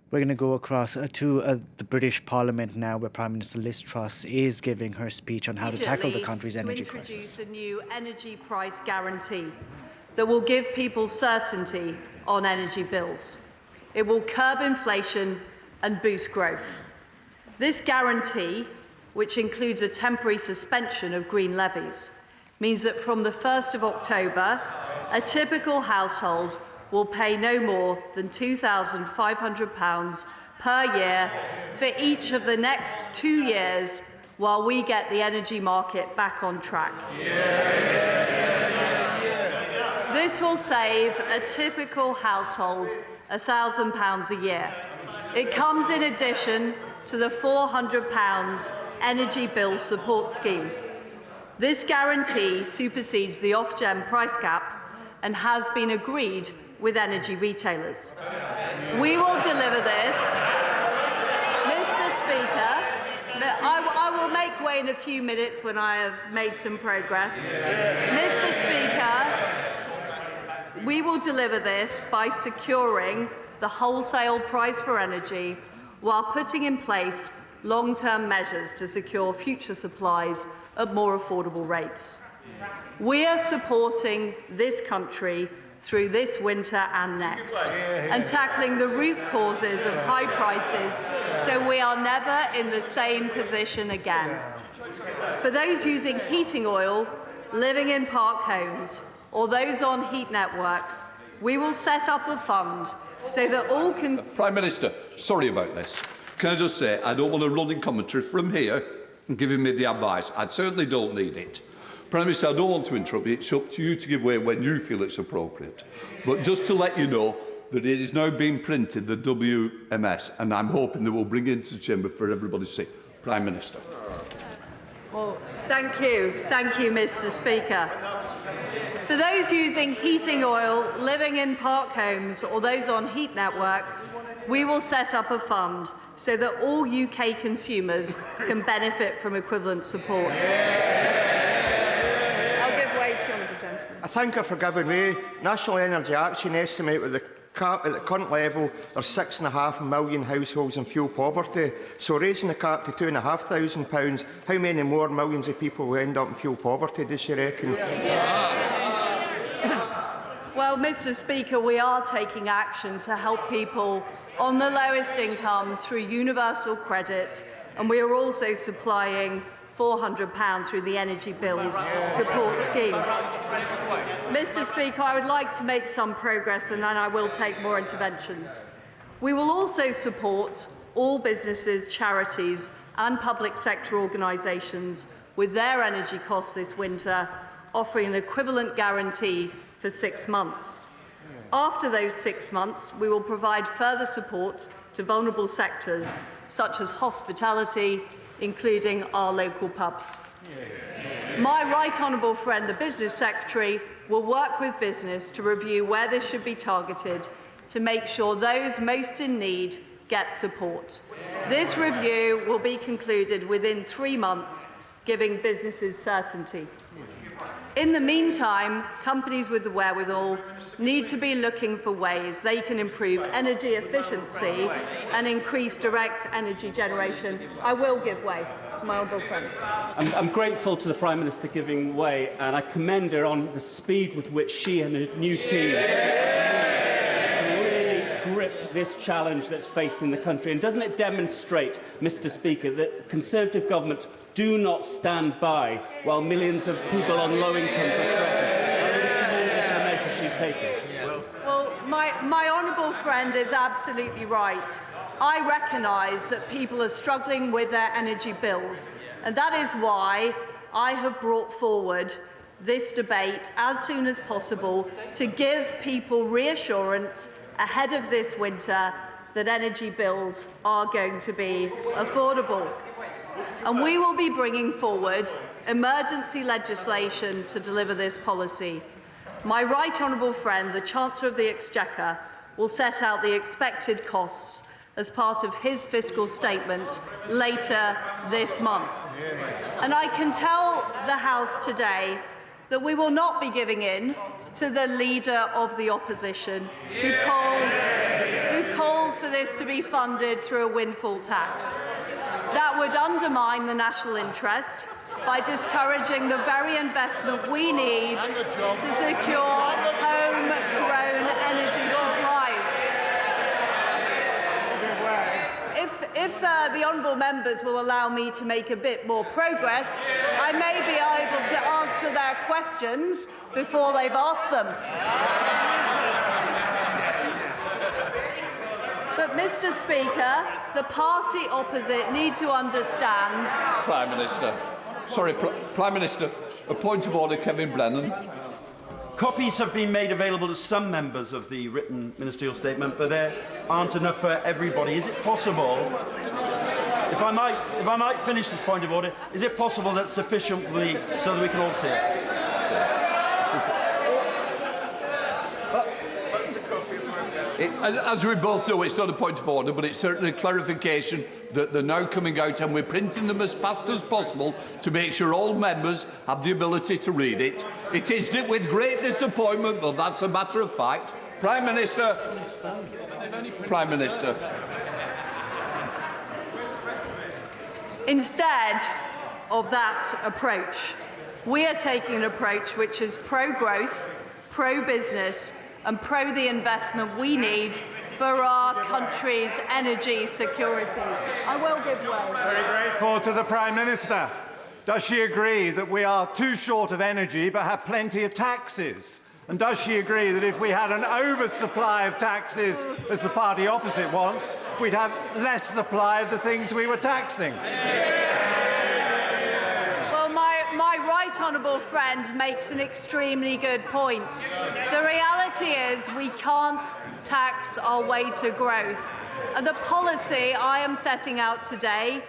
We're going to go across to the British Parliament now, where Prime Minister Liz Truss is giving her speech on how to tackle the country's energy crisis. To introduce a new energy price guarantee that will give people certainty on energy bills. It will curb inflation and boost growth. This guarantee, which includes a temporary suspension of green levies, means that from the 1st of October, a typical household will pay no more than £2,500 per year for each of the next 2 years while we get the energy market back on track. This will save a typical household £1,000 a year. It comes in addition to the £400 energy bill support scheme. This guarantee supersedes the Ofgem price cap and has been agreed with energy retailers. We will deliver this. Mr. Speaker, I will make way in a few minutes when I have made some progress. Mr. Speaker, we will deliver this by securing the wholesale price for energy while putting in place long-term measures to secure future supplies at more affordable rates. We are supporting this country through this winter and next, and tackling the root causes of high prices so we are never in the same position again. For those using heating oil, living in park homes, or those on heat networks, we will set up a fund so that all Prime Minister, sorry about this. Can I just say, I don't want a running commentary from here and giving me the advice. I certainly don't need it. Prime Minister, I don't want to interrupt you. It's up to you to give way when you feel it's appropriate. But just to let you know that it is now being printed, the WMS, and I'm hoping that we'll bring it into the chamber for everybody to see. Prime Minister. Well, thank you. Thank you, Mr. Speaker. For those using heating oil, living in park homes, or those on heat networks, we will set up a fund so that all UK consumers can benefit from equivalent support. I thank her for giving way. National Energy Action estimate with the cap at the current level are 6.5 million households in fuel poverty. So raising the cap to £2,500, how many more millions of people will end up in fuel poverty, does she reckon? Well, Mr. Speaker, we are taking action to help people on the lowest incomes through universal credit, and we are also supplying £400 through the Energy Bills Support Scheme. Mr. Speaker, I would like to make some progress and then I will take more interventions. We will also support all businesses, charities and public sector organisations with their energy costs this winter, offering an equivalent guarantee for 6 months. After those 6 months, we will provide further support to vulnerable sectors such as hospitality, including our local pubs. My right honourable friend, the Business Secretary, will work with business to review where this should be targeted to make sure those most in need get support. This review will be concluded within 3 months, giving businesses certainty. In the meantime, companies with the wherewithal need to be looking for ways they can improve energy efficiency and increase direct energy generation. I will give way to my honourable friend. I'm grateful to the Prime Minister giving way, and I commend her on the speed with which she and her new team really grip this challenge that's facing the country. And doesn't it demonstrate, Mr. Speaker, that Conservative governments do not stand by while millions of people on low incomes are threatened by the measures she's taken? Well, my honourable friend is absolutely right. I recognise that people are struggling with their energy bills, and that is why I have brought forward this debate as soon as possible to give people reassurance ahead of this winter that energy bills are going to be affordable. And we will be bringing forward emergency legislation to deliver this policy. My right honourable friend, the Chancellor of the Exchequer, will set out the expected costs as part of his fiscal statement later this month. And I can tell the House today that we will not be giving in to the Leader of the Opposition who calls calls for this to be funded through a windfall tax. That would undermine the national interest by discouraging the very investment we need to secure homegrown energy supplies. If the honourable members will allow me to make a bit more progress, I may be able to answer their questions before they've asked them. But, Mr. Speaker, the party opposite need to understand... Prime Minister. Sorry, Prime Minister. A point of order, Kevin Brennan. Copies have been made available to some members of the written ministerial statement, but there aren't enough for everybody. Is it possible, if I might finish this point of order, is it possible that sufficiently so that we can all see it? As we both know, it's not a point of order, but it's certainly a clarification that they're now coming out, and we're printing them as fast as possible to make sure all members have the ability to read it. It is with great disappointment, but that's a matter of fact. Prime Minister. Prime Minister. Instead of that approach, we are taking an approach which is pro-growth, pro-business, and pro the investment we need for our country's energy security. I will give way. Very grateful to the Prime Minister. Does she agree that we are too short of energy but have plenty of taxes? And does she agree that if we had an oversupply of taxes, as the party opposite wants, we'd have less supply of the things we were taxing? My right honourable friend makes an extremely good point. The reality is we can't tax our way to growth. And the policy I am setting out today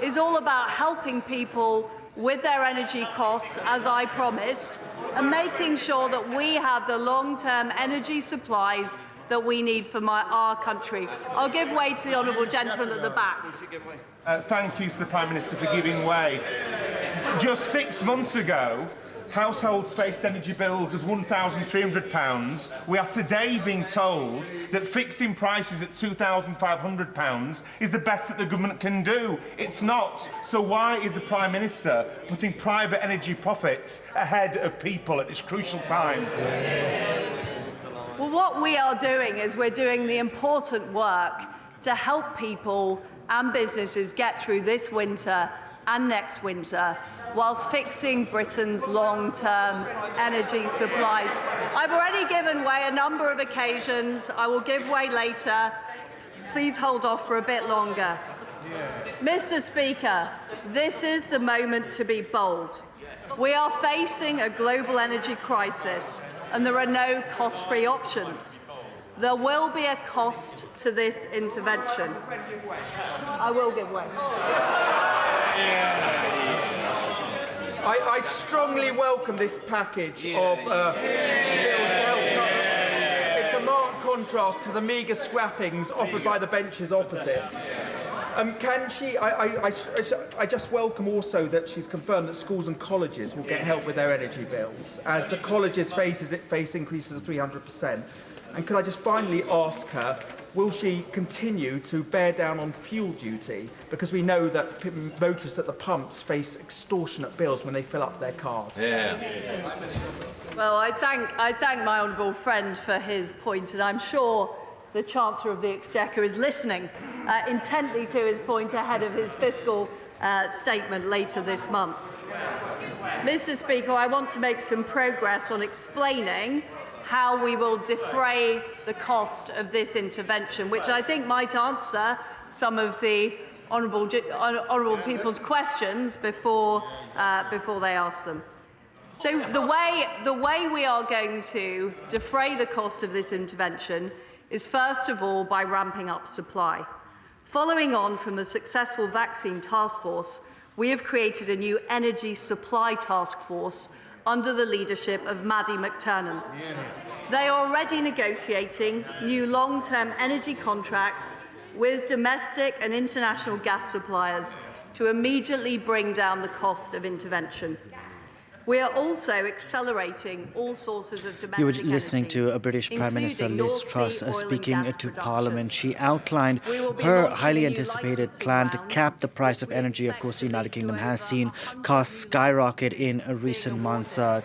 is all about helping people with their energy costs, as I promised, and making sure that we have the long-term energy supplies that we need for our country. I'll give way to the honourable gentleman at the back. Thank you to the Prime Minister for giving way. Just 6 months ago, households faced energy bills of £1,300. We are today being told that fixing prices at £2,500 is the best that the government can do. It's not. So why is the Prime Minister putting private energy profits ahead of people at this crucial time? Well, what we are doing is we're doing the important work to help people and businesses get through this winter and next winter, whilst fixing Britain's long-term energy supplies. I've already given way a number of occasions. I will give way later. Please hold off for a bit longer. Mr. Speaker, this is the moment to be bold. We are facing a global energy crisis, and there are no cost-free options. There will be a cost to this intervention. I will give way. I strongly welcome this package of bills to help cover. It's a marked contrast to the meagre scrappings offered by the benches opposite. Can she? I just welcome also that she's confirmed that schools and colleges will get help with their energy bills, as the colleges face increases of 300%. And could I just finally ask her, will she continue to bear down on fuel duty? Because we know that motorists at the pumps face extortionate bills when they fill up their cars. Well, I thank my honourable friend for his point, and I'm sure the Chancellor of the Exchequer is listening intently to his point ahead of his fiscal statement later this month. Mr. Speaker, I want to make some progress on explaining how we will defray the cost of this intervention, which I think might answer some of the honourable people's questions before they ask them. So the way we are going to defray the cost of this intervention is first of all by ramping up supply. Following on from the successful vaccine task force, we have created a new energy supply task force under the leadership of Maddie McTernan. They are already negotiating new long-term energy contracts with domestic and international gas suppliers to immediately bring down the cost of intervention. We are also accelerating all sources of domestic You were listening energy, to a British Prime Minister, including Liz North Truss, Sea oil and speaking gas to production. Parliament. She outlined We will be her launching highly a new anticipated licensing plan to round, cap the price which of we energy. Of expect course, to the lead United to Kingdom has over seen 100 costs new skyrocket licenses in recent being months. awarded.